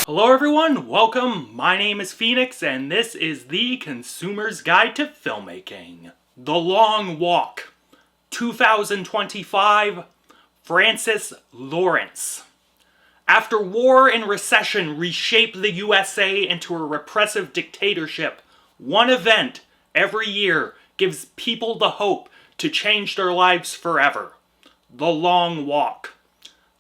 Hello everyone, welcome. My name is Phoenix and this is the Consumer's Guide to Filmmaking. The Long Walk, 2025, Francis Lawrence. After war and recession reshaped the USA into a repressive dictatorship, one event every year gives people the hope to change their lives forever. The Long Walk.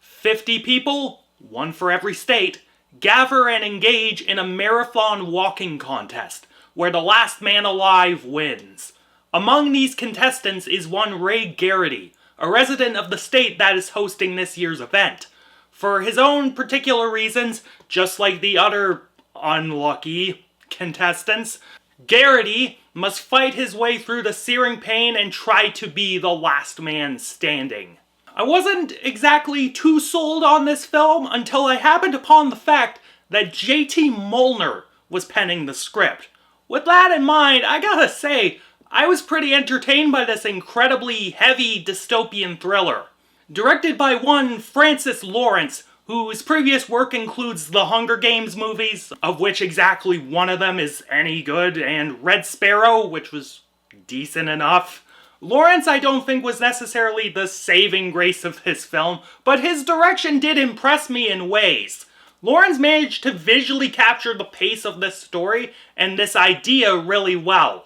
50 people, one for every state, gather and engage in a marathon walking contest, where the last man alive wins. Among these contestants is one Ray Garrity, a resident of the state that is hosting this year's event. For his own particular reasons, just like the other unlucky contestants, Garrity must fight his way through the searing pain and try to be the last man standing. I wasn't exactly too sold on this film until I happened upon the fact that J.T. Molnar was penning the script. With that in mind, I gotta say, I was pretty entertained by this incredibly heavy dystopian thriller. Directed by one Francis Lawrence, whose previous work includes the Hunger Games movies, of which exactly one of them is any good, and Red Sparrow, which was decent enough. Lawrence, I don't think, was necessarily the saving grace of his film, but his direction did impress me in ways. Lawrence managed to visually capture the pace of this story and this idea really well.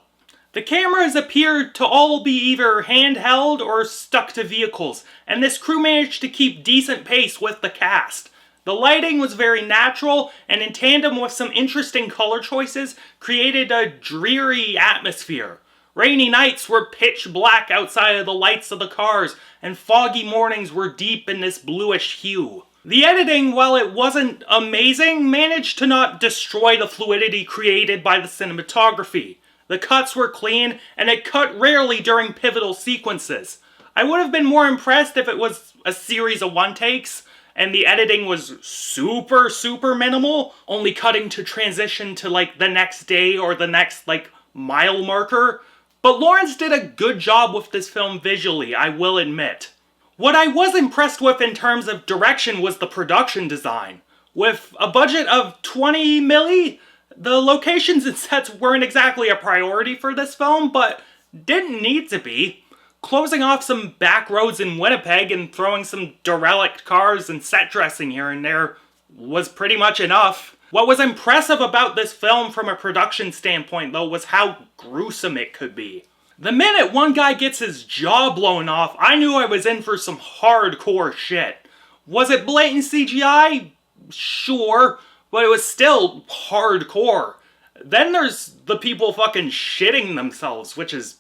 The cameras appeared to all be either handheld or stuck to vehicles, and this crew managed to keep decent pace with the cast. The lighting was very natural, and in tandem with some interesting color choices, created a dreary atmosphere. Rainy nights were pitch black outside of the lights of the cars, and foggy mornings were deep in this bluish hue. The editing, while it wasn't amazing, managed to not destroy the fluidity created by the cinematography. The cuts were clean, and it cut rarely during pivotal sequences. I would have been more impressed if it was a series of one takes, and the editing was super minimal, only cutting to transition to the next day or the next mile marker. But Lawrence did a good job with this film visually, I will admit. What I was impressed with in terms of direction was the production design. With a budget of 20 milli, the locations and sets weren't exactly a priority for this film, but didn't need to be. Closing off some back roads in Winnipeg and throwing some derelict cars and set dressing here and there was pretty much enough. What was impressive about this film from a production standpoint, though, was how gruesome it could be. The minute one guy gets his jaw blown off, I knew I was in for some hardcore shit. Was it blatant CGI? Sure, but it was still hardcore. Then there's the people fucking shitting themselves, which is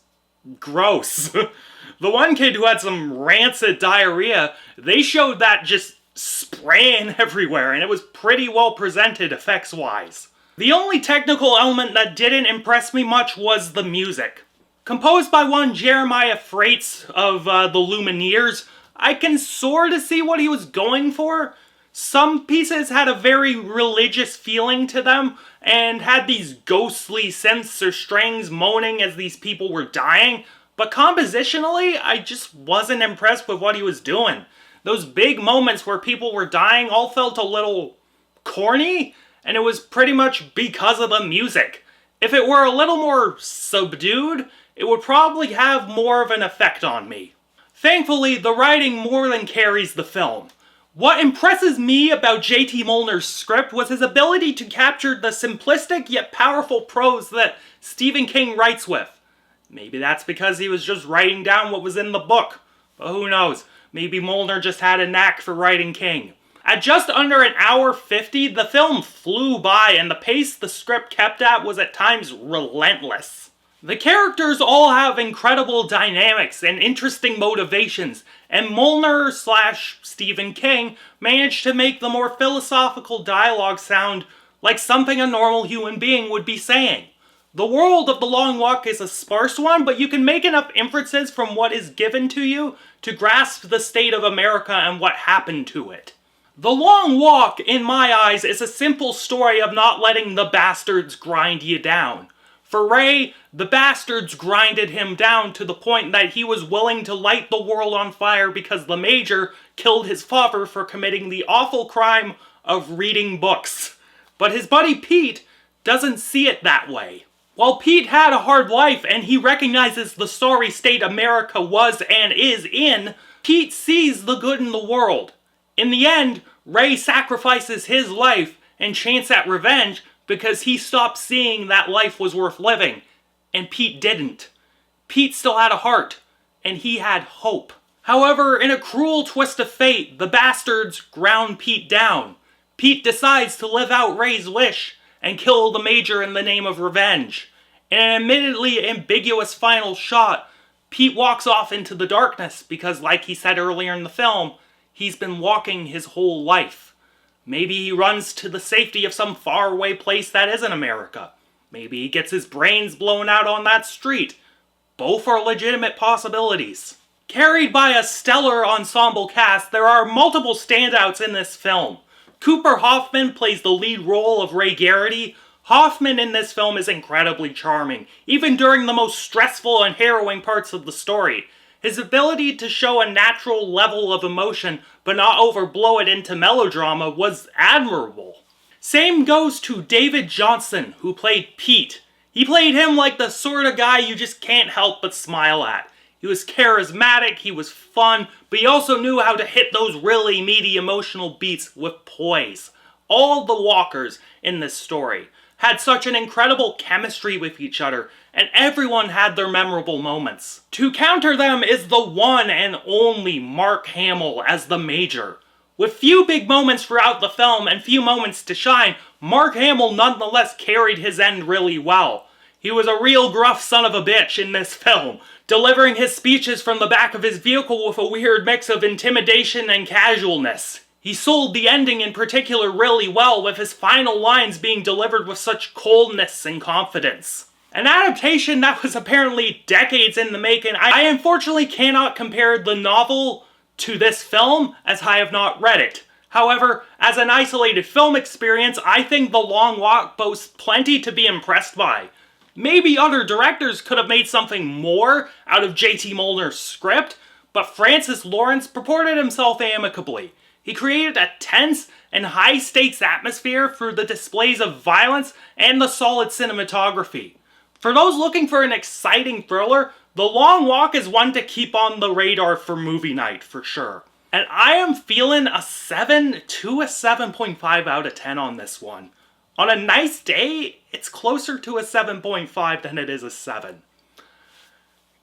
gross. The one kid who had some rancid diarrhea, they showed that just spraying everywhere, and it was pretty well presented effects-wise. The only technical element that didn't impress me much was the music. Composed by one Jeremiah Freites of the Lumineers, I can sort of see what he was going for. Some pieces had a very religious feeling to them, and had these ghostly synths or strings moaning as these people were dying, but compositionally, I just wasn't impressed with what he was doing. Those big moments where people were dying all felt a little corny, and it was pretty much because of the music. If it were a little more subdued, it would probably have more of an effect on me. Thankfully, the writing more than carries the film. What impresses me about J.T. Molnar's script was his ability to capture the simplistic yet powerful prose that Stephen King writes with. Maybe that's because he was just writing down what was in the book, but who knows? Maybe Molnar just had a knack for writing King. At just under an hour 50, the film flew by, and the pace the script kept at was at times relentless. The characters all have incredible dynamics and interesting motivations, and Molnar / Stephen King managed to make the more philosophical dialogue sound like something a normal human being would be saying. The world of The Long Walk is a sparse one, but you can make enough inferences from what is given to you to grasp the state of America and what happened to it. The Long Walk, in my eyes, is a simple story of not letting the bastards grind you down. For Ray, the bastards grinded him down to the point that he was willing to light the world on fire because the Major killed his father for committing the awful crime of reading books. But his buddy Pete doesn't see it that way. While Pete had a hard life and he recognizes the sorry state America was and is in, Pete sees the good in the world. In the end, Ray sacrifices his life and chants at revenge because he stopped seeing that life was worth living, and Pete didn't. Pete still had a heart, and he had hope. However, in a cruel twist of fate, the bastards ground Pete down. Pete decides to live out Ray's wish and kill the Major in the name of revenge. In an admittedly ambiguous final shot, Pete walks off into the darkness because, like he said earlier in the film, he's been walking his whole life. Maybe he runs to the safety of some faraway place that isn't America. Maybe he gets his brains blown out on that street. Both are legitimate possibilities. Carried by a stellar ensemble cast, there are multiple standouts in this film. Cooper Hoffman plays the lead role of Ray Garrity. Hoffman in this film is incredibly charming, even during the most stressful and harrowing parts of the story. His ability to show a natural level of emotion, but not overblow it into melodrama, was admirable. Same goes to David Johnson, who played Pete. He played him like the sort of guy you just can't help but smile at. He was charismatic, he was fun, but he also knew how to hit those really meaty emotional beats with poise. All the walkers in this story had such an incredible chemistry with each other, and everyone had their memorable moments. To counter them is the one and only Mark Hamill as the Major. With few big moments throughout the film and few moments to shine, Mark Hamill nonetheless carried his end really well. He was a real gruff son of a bitch in this film, delivering his speeches from the back of his vehicle with a weird mix of intimidation and casualness. He sold the ending in particular really well, with his final lines being delivered with such coldness and confidence. An adaptation that was apparently decades in the making. I unfortunately cannot compare the novel to this film, as I have not read it. However, as an isolated film experience, I think The Long Walk boasts plenty to be impressed by. Maybe other directors could have made something more out of J.T. Molnar's script, but Francis Lawrence purported himself amicably. He created a tense and high-stakes atmosphere through the displays of violence and the solid cinematography. For those looking for an exciting thriller, The Long Walk is one to keep on the radar for movie night, for sure. And I am feeling a 7 to a 7.5 out of 10 on this one. On a nice day, it's closer to a 7.5 than it is a 7.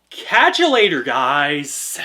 Catch you later, guys.